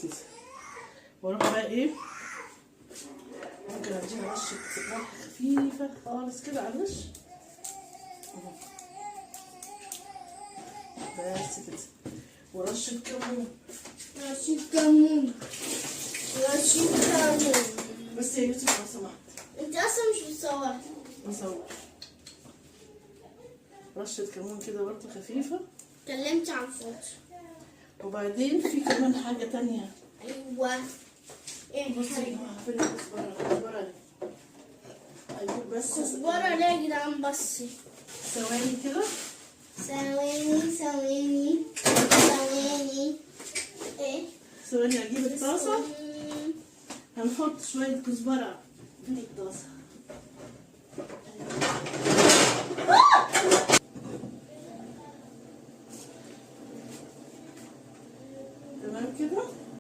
كده. واروح بقى ايه، ممكن اديها رشه ملح خفيفه خالص كده على الوش اهو، بس كده. ورشه كمون، رشيد كمون، رشيد كمون. بس يا يوسف لو سمحت انت اصلا مش بتصور. نصور. رشه كمون كده برضه خفيفه. اتكلمت عن فوت. وبعدين في كمان حاجه تانية. ايوه. ايه بصي يا الحاجة؟ جماعه، فين الكزبره؟ الكزبره اهي. اجيب بس كزبرة ليه يا جدعان؟ بصي ثواني كده. ثواني ثواني ثواني. ايه؟ ثواني اجيب الطاسه، هنحط شويه كزبره في الطاسه.